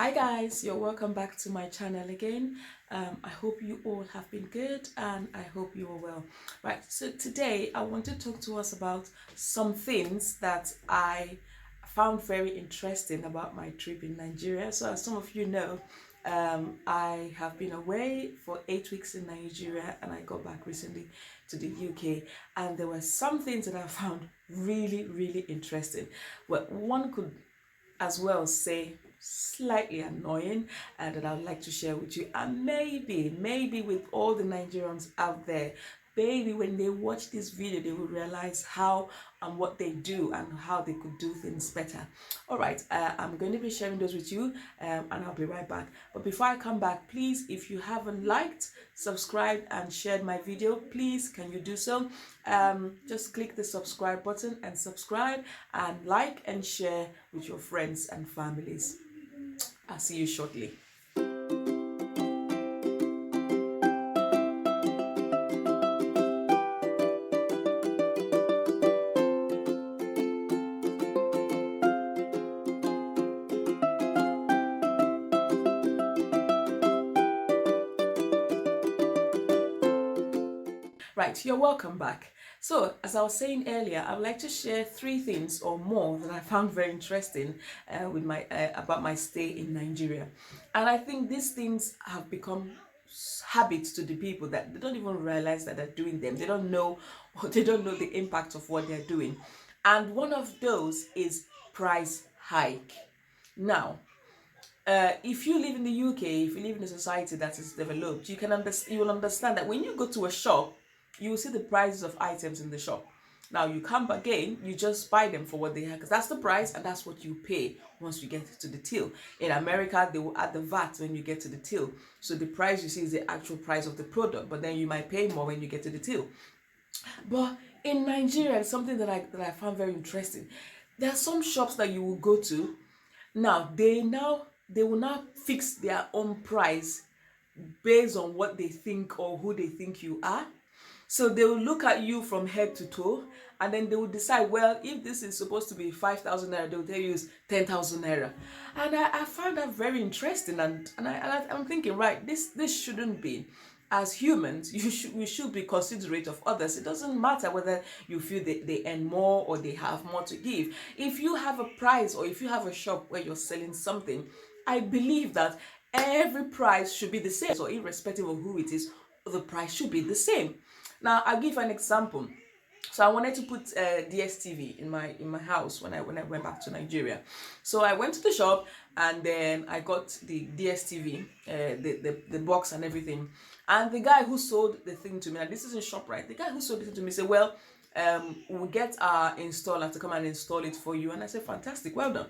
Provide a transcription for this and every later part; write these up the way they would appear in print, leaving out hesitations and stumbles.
Hi guys, you're welcome back to my channel again. I hope you all have been good and I hope you are well. Right, so today I want to talk to us about some things that I found very interesting about my trip in Nigeria. So as some of you know, I have been away for 8 weeks in Nigeria and I got back recently to the UK, and there were some things that I found really interesting. Well, one could as well say slightly annoying, and that I would like to share with you, and maybe with all the Nigerians out there, maybe when they watch this video they will realize how and what they do and how they could do things better. All right, I'm going to be sharing those with you, and I'll be right back. But before I come back, please, if you haven't liked, subscribed and shared my video, please can you do so? Just click the subscribe button and subscribe, and like and share with your friends and families. I'll see you shortly. Right, you're welcome back. So, as I was saying earlier, I would like to share 3 things or more that I found very interesting with my about my stay in Nigeria, and I think these things have become habits to the people that they don't even realize that they're doing them. They don't know, or they don't know the impact of what they're doing, and one of those is price hike. Now, if you live in the UK, if you live in a society that is developed, you will understand that when you go to a shop, you will see the prices of items in the shop. Now you come again, you just buy them for what they have, because that's the price and that's what you pay once you get to the till. In America, they will add the VAT when you get to the till. So the price you see is the actual price of the product, but then you might pay more when you get to the till. But in Nigeria, something that I found very interesting. There are some shops that you will go to. They will now fix their own price based on what they think or who they think you are. So they will look at you from head to toe, and then they will decide, well, if this is supposed to be 5,000 naira, they will tell you it's 10,000 naira. And I found that very interesting, I'm thinking, right, this shouldn't be. As humans, we should be considerate of others. It doesn't matter whether you feel they earn more or they have more to give. If you have a price or if you have a shop where you're selling something, I believe that every price should be the same. So irrespective of who it is, the price should be the same. Now, I'll give an example. So I wanted to put DSTV in my house when I went back to Nigeria. So I went to the shop and then I got the DSTV, the box and everything. And the guy who sold the thing to me, and this is in ShopRite, the guy who sold the thing to me said, well, we'll get our installer to come and install it for you. And I said, fantastic, well done.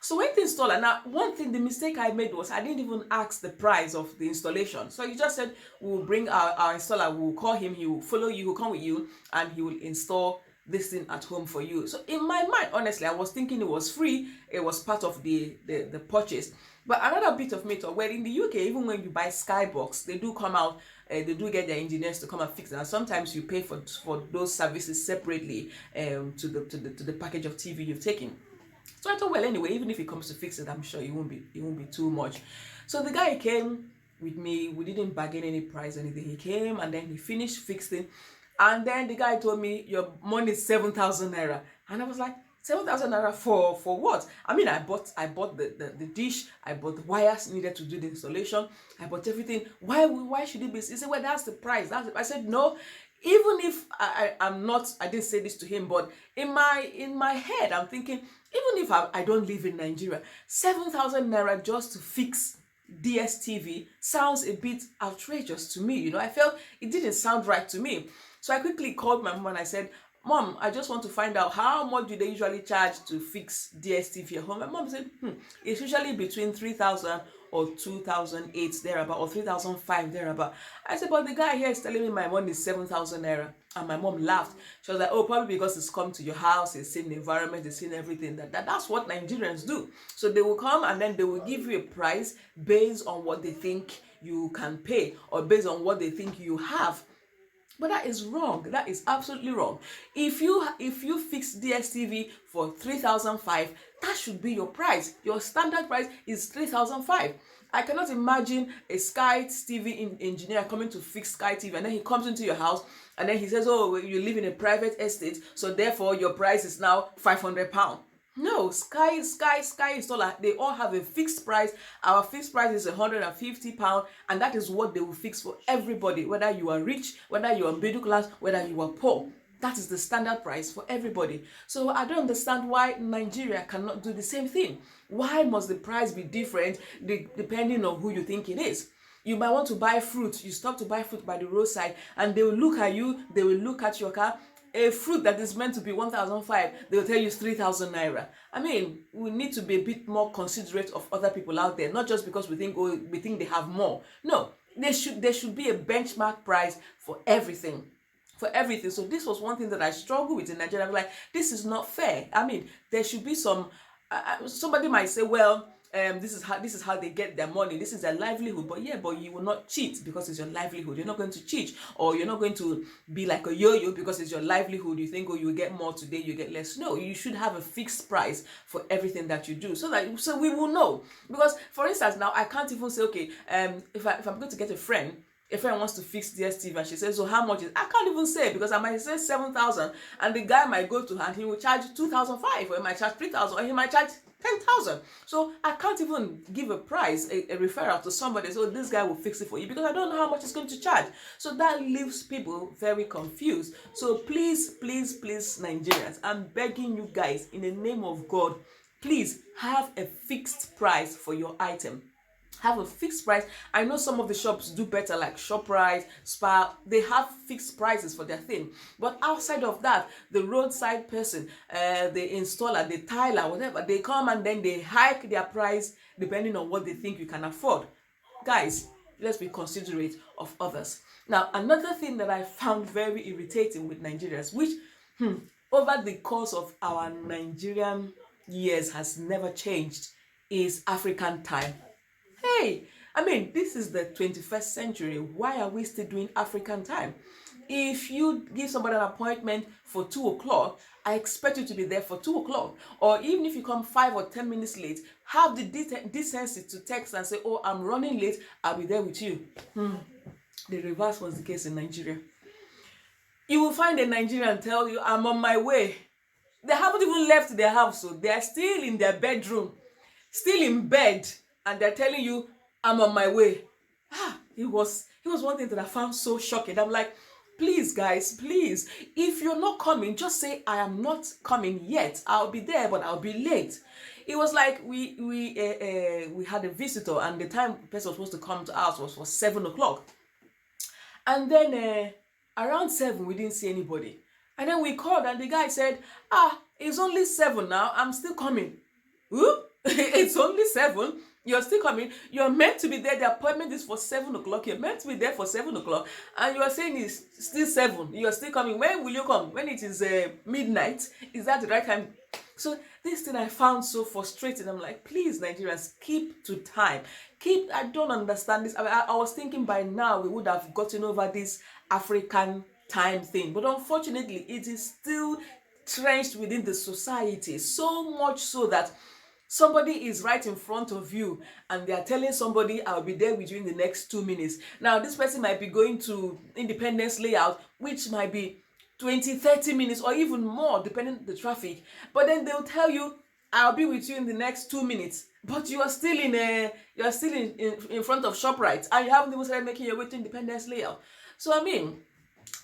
So when the installer, now one thing, the mistake I made was I didn't even ask the price of the installation. So you just said, we'll bring our installer, we'll call him, he will follow you, he'll come with you, and he will install this thing at home for you. So in my mind, honestly, I was thinking it was free, it was part of the purchase. But another bit of myth, where in the UK, even when you buy Skybox, they do come out, they do get their engineers to come and fix it. And sometimes you pay for those services separately to the package of TV you've taken. So I thought, well, anyway, even if he comes to fix it, I'm sure it won't be too much. So the guy came with me. We didn't bargain any price or anything. He came and then he finished fixing. And then the guy told me, your money is 7,000 naira. And I was like, 7,000 naira for what? I mean, I bought the dish, I bought the wires needed to do the installation, I bought everything. Why should it be? He said, well, that's the price. I said, no. Even if I'm not, I didn't say this to him, but in my head, I'm thinking, even if I don't live in Nigeria, 7,000 naira just to fix DSTV sounds a bit outrageous to me. You know, I felt it didn't sound right to me. So I quickly called my mom and I said, Mom, I just want to find out how much do they usually charge to fix DSTV at home. My mom said, it's usually between 3,000 or 2,008 thereabout, or 3,005 thereabout. I said, but the guy here is telling me my money is 7,000 naira. And my mom laughed. She was like, oh, probably because it's come to your house, it's seen the environment, it's seen everything. That's what Nigerians do. So they will come and then they will give you a price based on what they think you can pay or based on what they think you have. But that is wrong. That is absolutely wrong. If you fix DSTV for 3,005, that should be your price. Your standard price is 3,005. I cannot imagine a Sky TV engineer coming to fix Sky TV, and then he comes into your house and then he says, "Oh, you live in a private estate, so therefore your price is now £500." No, Sky installer, they all have a fixed price. Our fixed price is £150, and that is what they will fix for everybody, whether you are rich, whether you are middle class, whether you are poor. That is the standard price for everybody. So I don't understand why Nigeria cannot do the same thing. Why must the price be different depending on who you think it is? You might want to buy fruit. You stop to buy fruit by the roadside, and they will look at you, they will look at your car. A fruit that is meant to be 1,005, they will tell you 3,000 naira. I mean, we need to be a bit more considerate of other people out there, not just because we think they have more. No, there should be a benchmark price for everything. For everything. So this was one thing that I struggle with in Nigeria. I'm like, this is not fair. I mean, there should be some. Somebody might say, well, this is how they get their money. This is their livelihood. But yeah, but you will not cheat because it's your livelihood. You're not going to cheat, or you're not going to be like a yo-yo because it's your livelihood. You think, oh, you get more today, you get less. No, you should have a fixed price for everything that you do, so we will know. Because, for instance, now I can't even say, okay, if I'm going to get a friend wants to fix DSTV and she says, so how much is, I can't even say, because I might say 7,000 and the guy might go to her and he will charge 2,500, or he might charge 3,000, or he might charge 10,000. So I can't even give a price, a referral to somebody, so this guy will fix it for you, because I don't know how much it's going to charge. So that leaves people very confused. So please, Nigerians, I'm begging you guys, in the name of God, please have a fixed price for your item. Have a fixed price. I know some of the shops do better, like ShopRite, Spar, they have fixed prices for their thing. But outside of that, the roadside person, the installer, the tiler, whatever, they come and then they hike their price depending on what they think you can afford. Guys, let's be considerate of others. Now, another thing that I found very irritating with Nigerians, which over the course of our Nigerian years has never changed, is African time. Hey, I mean, this is the 21st century. Why are we still doing African time? If you give somebody an appointment for 2 o'clock, I expect you to be there for 2 o'clock. Or even if you come 5 or 10 minutes late, have the decency to text and say, oh, I'm running late, I'll be there with you. The reverse was the case in Nigeria. You will find a Nigerian tell you, I'm on my way. They haven't even left their house, so they are still in their bedroom, still in bed, and they're telling you, I'm on my way. It was one thing that I found so shocking. I'm like, please, guys, please, if you're not coming, just say, I am not coming yet. I'll be there, but I'll be late. It was like we had a visitor, and the time the person was supposed to come to us was for 7 o'clock. And then around 7, we didn't see anybody. And then we called, and the guy said, it's only 7 now. I'm still coming. It's only 7. You're still coming. You're meant to be there. The appointment is for 7 o'clock. You're meant to be there for 7 o'clock. And you are saying it's still 7. You're still coming. When will you come? When it is midnight? Is that the right time? So this thing I found so frustrating. I'm like, please, Nigerians, keep to time. I don't understand this. I was thinking by now we would have gotten over this African time thing. But unfortunately, it is still trenched within the society. So much so that somebody is right in front of you and they are telling somebody, I'll be there with you in the next 2 minutes. Now, this person might be going to Independence Layout, which might be 20-30 minutes or even more, depending on the traffic. But then they'll tell you, I'll be with you in the next 2 minutes. But you are still in front of ShopRite, and you haven't even started making your way to Independence Layout. So I mean,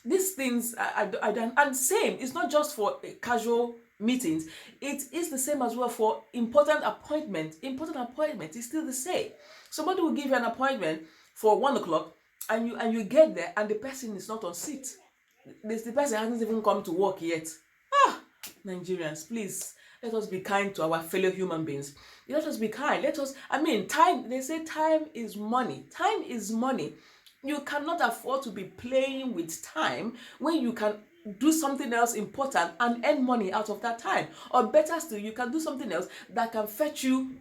these things I don't, and same, it's not just for casual meetings, it is the same as well for important appointment. Is still the same. Somebody will give you an appointment for 1 o'clock, and you get there and the person is not on seat. The person hasn't even come to work yet. Nigerians, please, let us be kind to our fellow human beings. Let us be kind. Time, they say time is money. Time is money. You cannot afford to be playing with time when you can do something else important and earn money out of that time. Or better still, you can do something else that can fetch you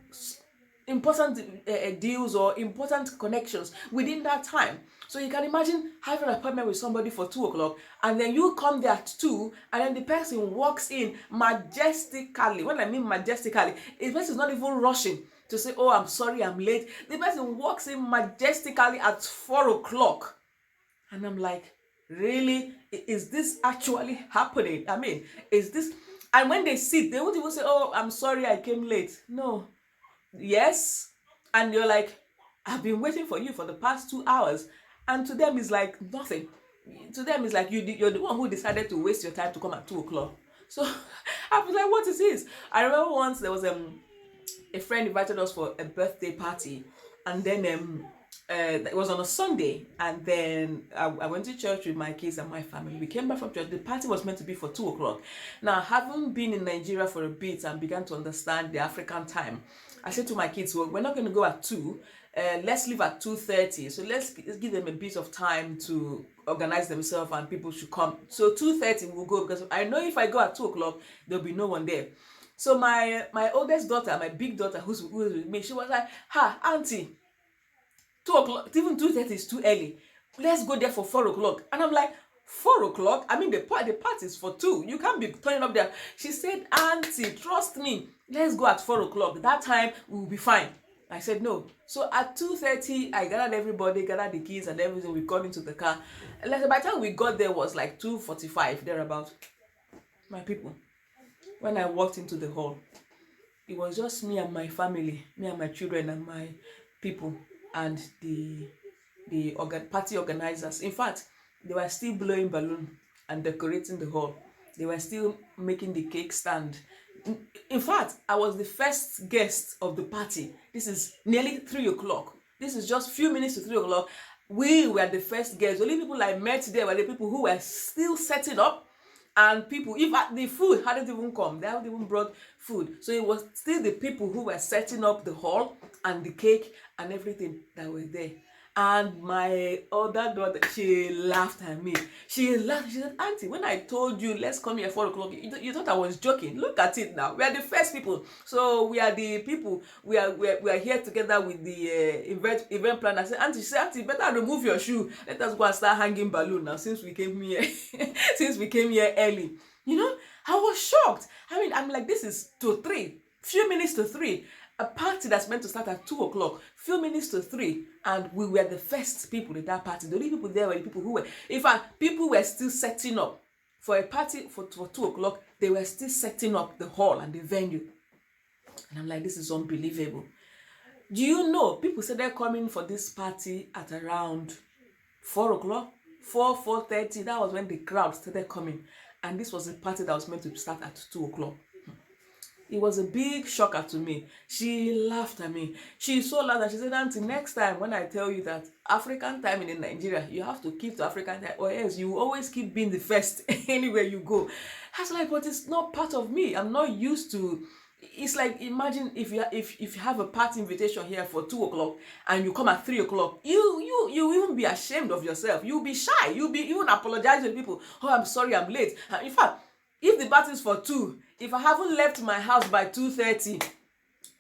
important deals or important connections within that time. So you can imagine having an appointment with somebody for 2 o'clock, and then you come there at 2, and then the person walks in majestically. When I mean majestically, the person is not even rushing to say, oh, I'm sorry, I'm late. The person walks in majestically at 4 o'clock. And I'm like, really? Is this actually happening? I mean, is this? And when they sit, they won't even say, oh, I'm sorry, I came late. No. Yes. And you're like, I've been waiting for you for the past 2 hours. And to them, it's like nothing. To them, it's like you're the one who decided to waste your time to come at 2 o'clock. So I was like, what is this? I remember once there was a friend invited us for a birthday party, and then it was on a Sunday, and then I went to church with my kids and my family. We came back from church. The party was meant to be for 2 o'clock. Now, having been in Nigeria for a bit and began to understand the African time, I said to my kids, well, we're not going to go at 2. Let's leave at 2:30. So let's give them a bit of time to organize themselves, and people should come. So 2:30 we'll go, because I know if I go at 2 o'clock, there'll be no one there. So my oldest daughter, my big daughter, who's with me, she was like, "Ha, auntie, 2 o'clock, even 2:30 is too early. Let's go there for 4 o'clock." And I'm like, 4 o'clock? I mean, the party is for 2. You can't be turning up there. She said, "Auntie, trust me. Let's go at 4 o'clock. That time we'll be fine." I said no. So at 2:30, I gathered everybody, gathered the kids and everything. We got into the car. And like, by the time we got there was like 2:45, thereabout. My people, when I walked into the hall, it was just me and my family, me and my children and my people, and the party organizers. In fact, they were still blowing balloon and decorating the hall. They were still making the cake stand. In fact, I was the first guest of the party. This is nearly 3 o'clock. This is just few minutes to 3 o'clock. We were the first guests. The only people I met there were the people who were still setting up, and people, if the food hadn't even come, they hadn't even brought food. So it was still the people who were setting up the hall and the cake and everything that were there. And my older daughter, she laughed at me. She laughed. She said, "Auntie, when I told you let's come here at 4 o'clock, you thought I was joking. Look at it now. We are the first people. So we are the people. We are here together with the event planner." I said, "Auntie," she said, "Auntie, better remove your shoe. Let us go and start hanging balloon now, since we came here, since we came here early." You know, I was shocked. I mean, I'm like, this is to 3, few minutes to 3. A party that's meant to start at 2 o'clock, few minutes to 3, and we were the first people in that party. The only people there were the people who were, in fact, people were still setting up for a party for 2 o'clock. They were still setting up the hall and the venue. And I'm like, this is unbelievable. Do you know, people said they're coming for this party at around 4 o'clock, 4:30. That was when the crowd started coming. And this was a party that was meant to start at 2 o'clock. It was a big shocker to me. She laughed at me. She so laughed, and she said, "Auntie, next time when I tell you that African time in Nigeria, you have to keep to African time, or else you always keep being the first anywhere you go." I was like, but it's not part of me. I'm not used to. It's like, imagine if you have a party invitation here for 2 o'clock and you come at 3 o'clock, you even be ashamed of yourself. You'll be shy. You'll be even apologizing to people. "Oh, I'm sorry, I'm late." In fact, if the party is for 2, if I haven't left my house by 2:30,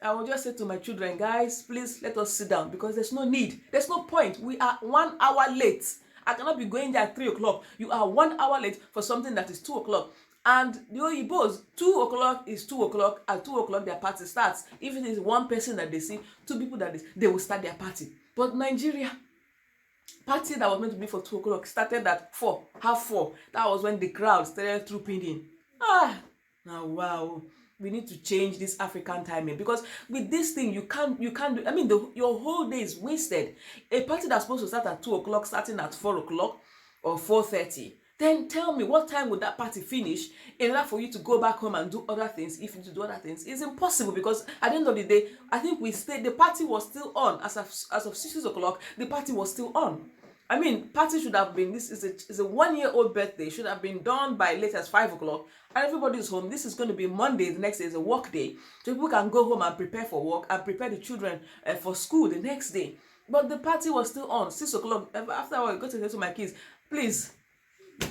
I will just say to my children, "Guys, please let us sit down, because there's no need. There's no point. We are 1 hour late. I cannot be going there at 3 o'clock. You are 1 hour late for something that is 2 o'clock. And the Oyibos, 2 o'clock is 2 o'clock. At 2 o'clock, their party starts. If it is one person that they see, 2 people that they will start their party. But Nigeria, party that was meant to be for 2 o'clock started at 4, half 4. That was when the crowd started trooping in. Now wow, we need to change this African timing, because with this thing you can't do. I mean, your whole day is wasted. A party that's supposed to start at 2 o'clock starting at 4 o'clock or 4:30. Then tell me, what time would that party finish in order for you to go back home and do other things? If you need to do other things, it's impossible, because at the end of the day, I think the party was still on as of 6 o'clock. The party was still on. I mean, party should have been, this is a 1-year-old birthday, should have been done by late as 5 o'clock, and everybody's home. This is going to be Monday, the next day is a work day, so people can go home and prepare for work and prepare the children for school the next day. But the party was still on 6 o'clock. After I got to say to my kids, "Please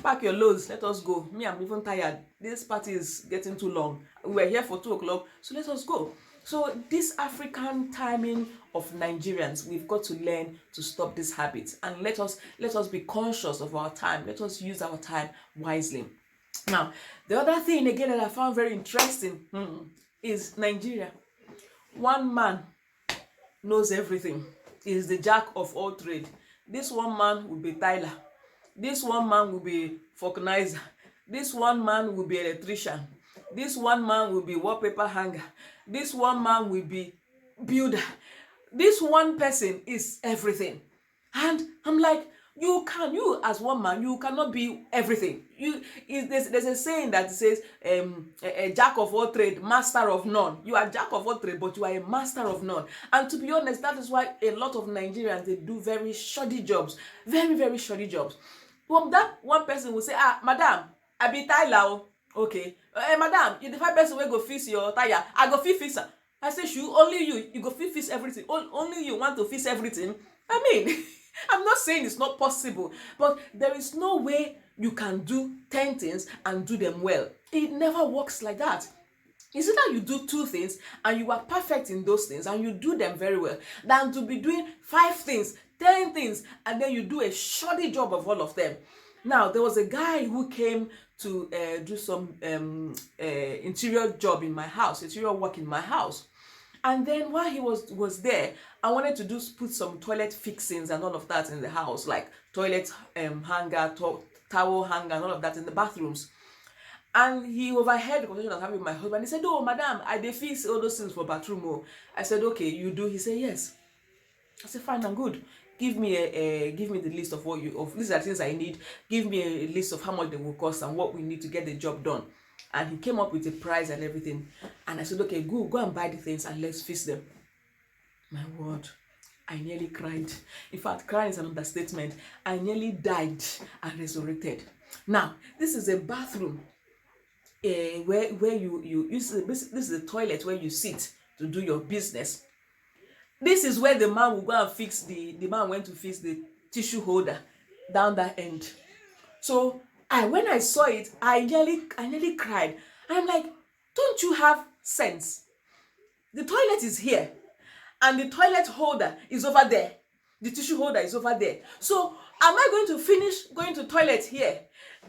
pack your loads, let us go. Me, I'm even tired. This party is getting too long. We were here for 2 o'clock, so let us go." So this African timing of Nigerians, we've got to learn to stop this habit, and let us be conscious of our time. Let us use our time wisely. Now, the other thing again that I found very interesting is Nigeria. One man knows everything. He is the jack of all trade. This one man will be Tyler. This one man will be vulcanizer. This one man will be electrician. This one man will be wallpaper hanger. This one man will be builder. This one person is everything. And I'm like, you as one man, you cannot be everything. There's a saying that says, a jack of all trade, master of none. You are jack of all trade, but you are a master of none. And to be honest, that is why a lot of Nigerians, they do very shoddy jobs, very very shoddy jobs. Well, that one person will say, madam, I be Tyler. Okay, madam, you the five person wey go fix your tire, I go fix am. I say, only you go fix everything. Only you want to fix everything. I mean, I'm not saying it's not possible, but there is no way you can do 10 things and do them well. It never works like that. It's either you do 2 things and you are perfect in those things and you do them very well, than to be doing 5 things, 10 things, and then you do a shoddy job of all of them. Now, there was a guy who came to do some interior job in my house, interior work in my house. And then while he was there, I wanted to put some toilet fixings and all of that in the house, like toilet hanger, towel hanger, and all of that in the bathrooms. And he overheard the conversation I was having with my husband. He said, "Oh, madam, I dey fix all those things for bathroom." Oh. I said, "Okay, you do?" He said, "Yes." I said, "Fine and good. Give me the list of these are things I need. Give me a list of how much they will cost and what we need to get the job done." And he came up with a price and everything. And I said, "Okay, go and buy the things and let's fix them." My word, I nearly cried. In fact, crying is an understatement. I nearly died and resurrected. Now, this is a bathroom where you this is the toilet where you sit to do your business. This is where the man will go and fix the man went to fix the tissue holder down that end. So when I saw it, I nearly cried. I'm like, don't you have sense? The toilet is here and the toilet holder is over there. The tissue holder is over there. So am I going to finish going to toilet here?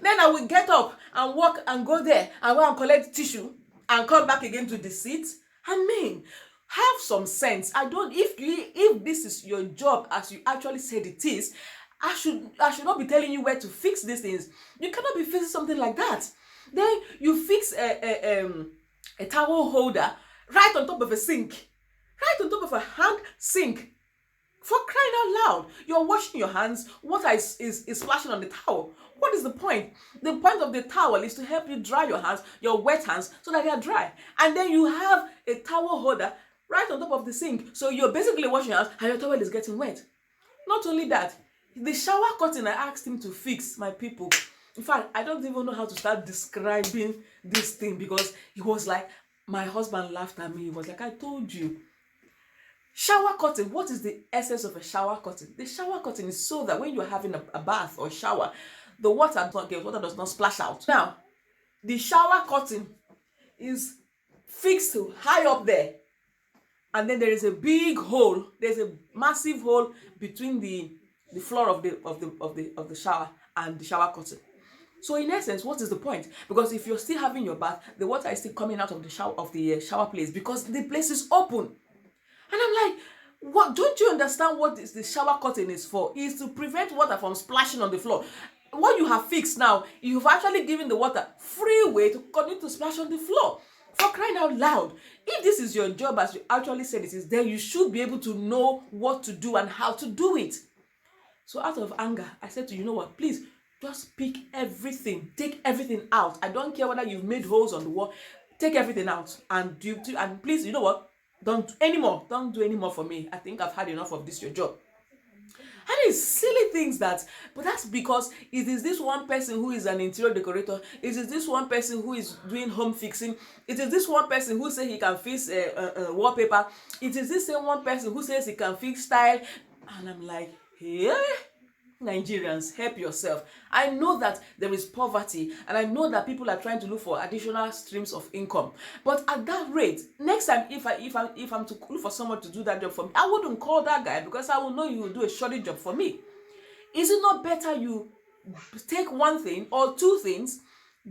Then I will get up and walk and go there and go and collect tissue and come back again to the seat. I mean, have some sense. If this is your job as you actually said it is, I should not be telling you where to fix these things. You cannot be fixing something like that. Then you fix a towel holder right on top of a sink, right on top of a hand sink. For crying out loud, you're washing your hands. Water is splashing on the towel. What is the point? The point of the towel is to help you dry your hands, your wet hands, so that they are dry. And then you have a towel holder right on top of the sink. So you're basically washing your hands and your towel is getting wet. Not only that, the shower curtain I asked him to fix, my people. In fact, I don't even know how to start describing this thing, because he was like, my husband laughed at me. He was like, I told you. Shower curtain, what is the essence of a shower curtain? The shower curtain is so that when you're having a bath or shower, the water does not splash out. Now, the shower curtain is fixed high up there, and then there is a big hole. There's a massive hole between the floor of the shower and the shower curtain. So in essence, what is the point? Because if you're still having your bath, the water is still coming out of the shower place, because the place is open. And I'm like, what? Don't you understand what the shower curtain is for? It's to prevent water from splashing on the floor. What you have fixed now, you've actually given the water free way to continue to splash on the floor. For crying out loud. If this is your job as you actually said it is, then you should be able to know what to do and how to do it. So out of anger, I said to you, know what, please just pick everything, take everything out. I don't care whether you've made holes on the wall, take everything out and please, you know what, don't do any more for me. I think I've had enough of your job. And it's silly things but that's because it is this one person who is an interior decorator. It is this one person who is doing home fixing. It is this one person who says he can fix wallpaper. It is this same one person who says he can fix style. And I'm like, yeah, Nigerians, help yourself. I know that there is poverty, and I know that people are trying to look for additional streams of income. But at that rate, next time if I'm to look for someone to do that job for me, I wouldn't call that guy, because I will know you will do a shoddy job for me. Is it not better you take one thing or two things,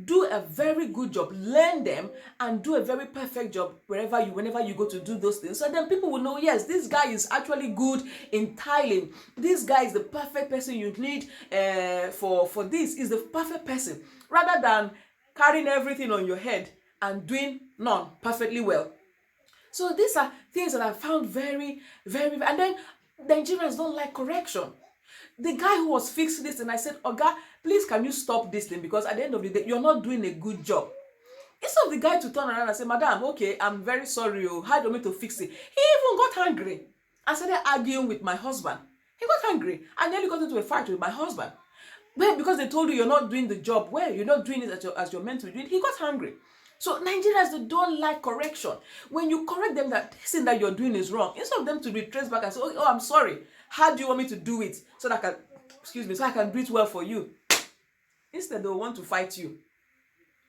do a very good job, learn them, and do a very perfect job whenever you go to do those things, so then people will know, yes, this guy is actually good in tiling, this guy is the perfect person you need for this, is the perfect person, rather than carrying everything on your head and doing none perfectly well. So these are things that I found very, very, and then Nigerians don't like correction. The guy who was fixing this, and I said, Oga, please can you stop this thing, because at the end of the day, you're not doing a good job. Instead of the guy to turn around and say, Madam, okay, I'm very sorry, how do you want me to fix it? He even got angry and started arguing with my husband. He got angry and nearly got into a fight with my husband. Well, because they told you you're not doing the job well, you're not doing it as you're meant to be doing, he got angry. So Nigerians, they don't like correction. When you correct them that this thing that you're doing is wrong, instead of them to retrace back and say, oh, I'm sorry, how do you want me to do it so that so I can do it well for you? Instead, they will want to fight you.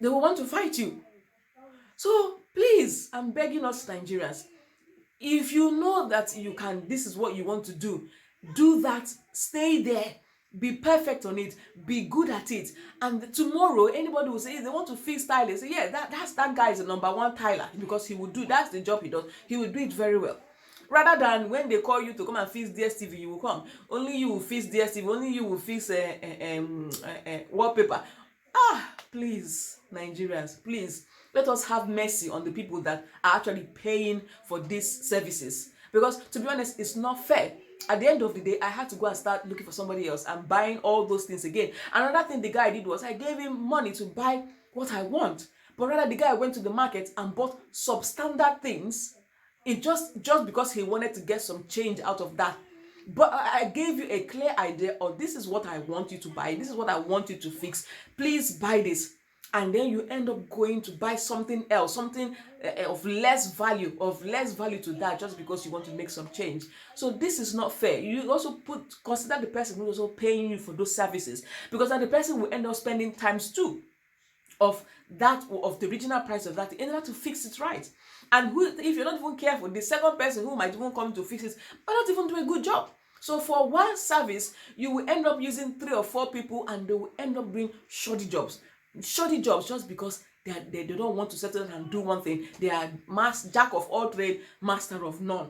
They will want to fight you. So please, I'm begging us Nigerians, if you know that you can, this is what you want to do that, stay there. Be perfect on it, be good at it, and tomorrow anybody will say, if they want to fix tiling, say, yeah, that guy is the number one tiler, because he will do, that's the job he does, he will do it very well. Rather than when they call you to come and fix DSTV, you will come, only you will fix DSTV, only you will fix wallpaper. Please, Nigerians, please, let us have mercy on the people that are actually paying for these services, because to be honest, it's not fair. At the end of the day, I had to go and start looking for somebody else and buying all those things again. Another thing the guy did was, I gave him money to buy what I want, but rather the guy went to the market and bought substandard things. It just because he wanted to get some change out of that. But I gave you a clear idea, or this is what I want you to buy, this is what I want you to fix, please buy this. And then you end up going to buy something else, something of less value to that, just because you want to make some change. So this is not fair. You also consider the person who is also paying you for those services, because then the person will end up spending times two of the original price of that in order to fix it right. And if you're not even careful, the second person who might even come to fix it might not even do a good job. So for one service, you will end up using 3 or 4 people, and they will end up doing shoddy jobs just because they don't want to settle and do one thing. They are jack of all trade, master of none.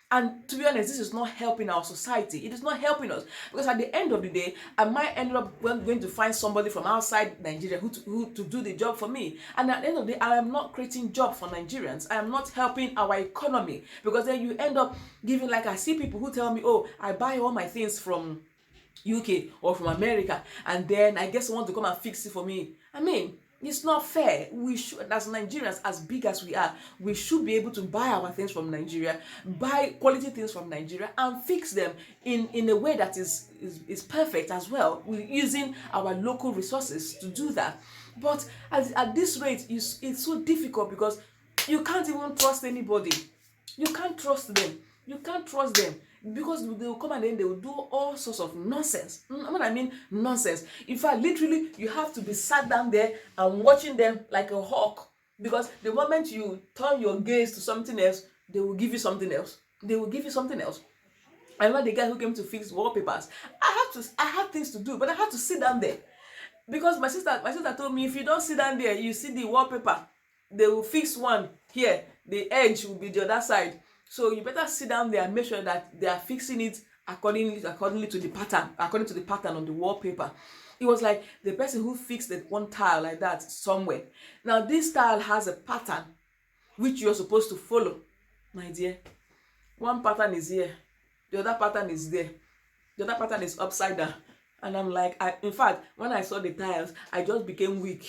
And to be honest, this is not helping our society. It is not helping us, because at the end of the day, I might end up going to find somebody from outside Nigeria who to do the job for me. And at the end of the day, I am not creating job for Nigerians. I am not helping our economy, because then you end up giving, like I see people who tell me, oh, I buy all my things from UK or from America, and then I guess someone to come and fix it for me. I mean, it's not fair. We should, as Nigerians, as big as we are, we should be able to buy our things from Nigeria, buy quality things from Nigeria, and fix them in a way that is perfect as well. We're using our local resources to do that. But at this rate, it's so difficult, because you can't even trust anybody. You can't trust them. You can't trust them, because they will come and then they will do all sorts of nonsense. What I mean, nonsense. In fact, literally, you have to be sat down there and watching them like a hawk, because the moment you turn your gaze to something else, they will give you something else. They will give you something else. I remember the guy who came to fix wallpapers. I had things to do, but I had to sit down there, because my sister told me, if you don't sit down there, you see the wallpaper, they will fix one here, the edge will be the other side. So you better sit down there and make sure that they are fixing it accordingly to the pattern, according to the pattern on the wallpaper. It was like the person who fixed that one tile like that somewhere. Now this tile has a pattern which you're supposed to follow, my dear. One pattern is here, the other pattern is there, the other pattern is upside down. And I'm like, in fact, when I saw the tiles, I just became weak.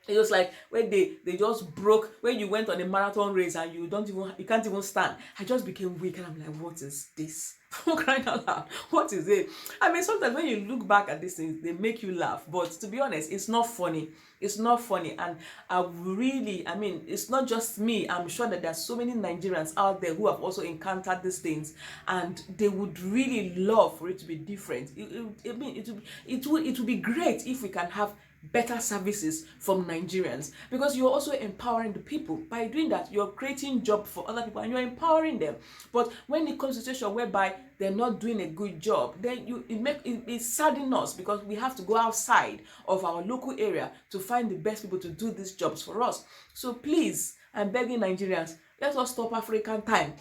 It was like when they just broke, when you went on a marathon race and you can't even stand. I just became weak and I'm like, what is this? For crying out loud, what is it? I mean, sometimes when you look back at these things, they make you laugh, but to be honest, it's not funny. It's not funny. And I mean, it's not just me. I'm sure that there are so many Nigerians out there who have also encountered these things, and they would really love for it to be different. I mean, it would be great if we can have better services from Nigerians, because you're also empowering the people. By doing that, you're creating job for other people and you're empowering them. But when it comes to a situation whereby they're not doing a good job, then it saddens us, because we have to go outside of our local area to find the best people to do these jobs for us. So please, I'm begging Nigerians, let us stop African time.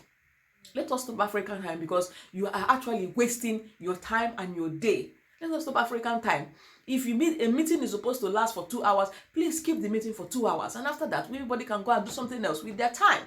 Let us stop African time, because you are actually wasting your time and your day. Let us stop African time. If you meet, a meeting is supposed to last for 2 hours, please keep the meeting for 2 hours, and after that everybody can go and do something else with their time.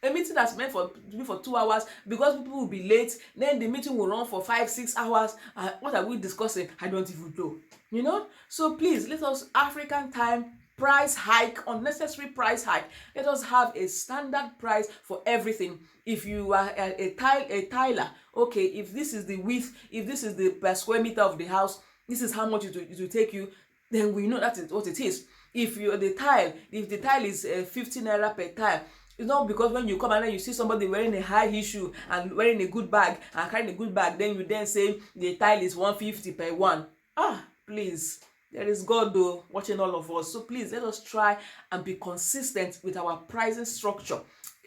A meeting that's meant to be for 2 hours, because people will be late, then the meeting will run for 5-6 hours. What are we discussing? I don't even know. So please, let us African time. Price hike, unnecessary price hike. Let us have a standard price for everything. If you are a tiler, okay, if this is the width, if this is the per square meter of the house, this is how much it will take you, then we know that is what it is. If the tile is 15 naira per tile, it's not because when you come and then you see somebody wearing a high heel shoe and wearing a good bag and carrying a good bag, then you then say the tile is 150 per one. Please, there is God though watching all of us. So please, let us try and be consistent with our pricing structure,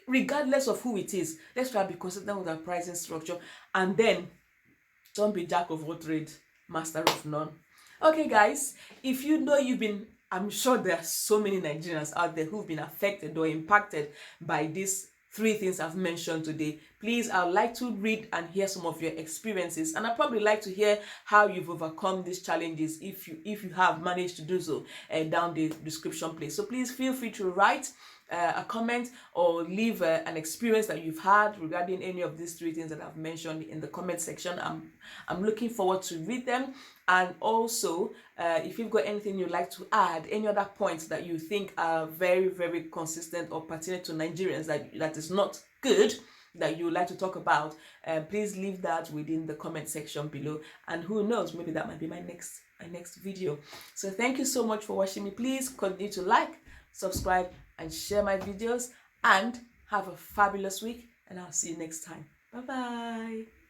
regardless of who it is. Let's try and be consistent with our pricing structure, and then don't be jack of all trades, master of none. Okay, guys, if you know I'm sure there are so many Nigerians out there who've been affected or impacted by these 3 things I've mentioned today. Please, I would like to read and hear some of your experiences, and I'd probably like to hear how you've overcome these challenges, if you have managed to do so, down the description place. So please feel free to write a comment or leave an experience that you've had regarding any of these 3 things that I've mentioned in the comment section. I'm looking forward to read them. And also, if you've got anything you'd like to add, any other points that you think are very, very consistent or pertinent to Nigerians that is not good, that you would like to talk about, please leave that within the comment section below. And who knows, maybe that might be my next video. So thank you so much for watching me. Please continue to like, subscribe, and share my videos, and have a fabulous week, and I'll see you next time. Bye bye.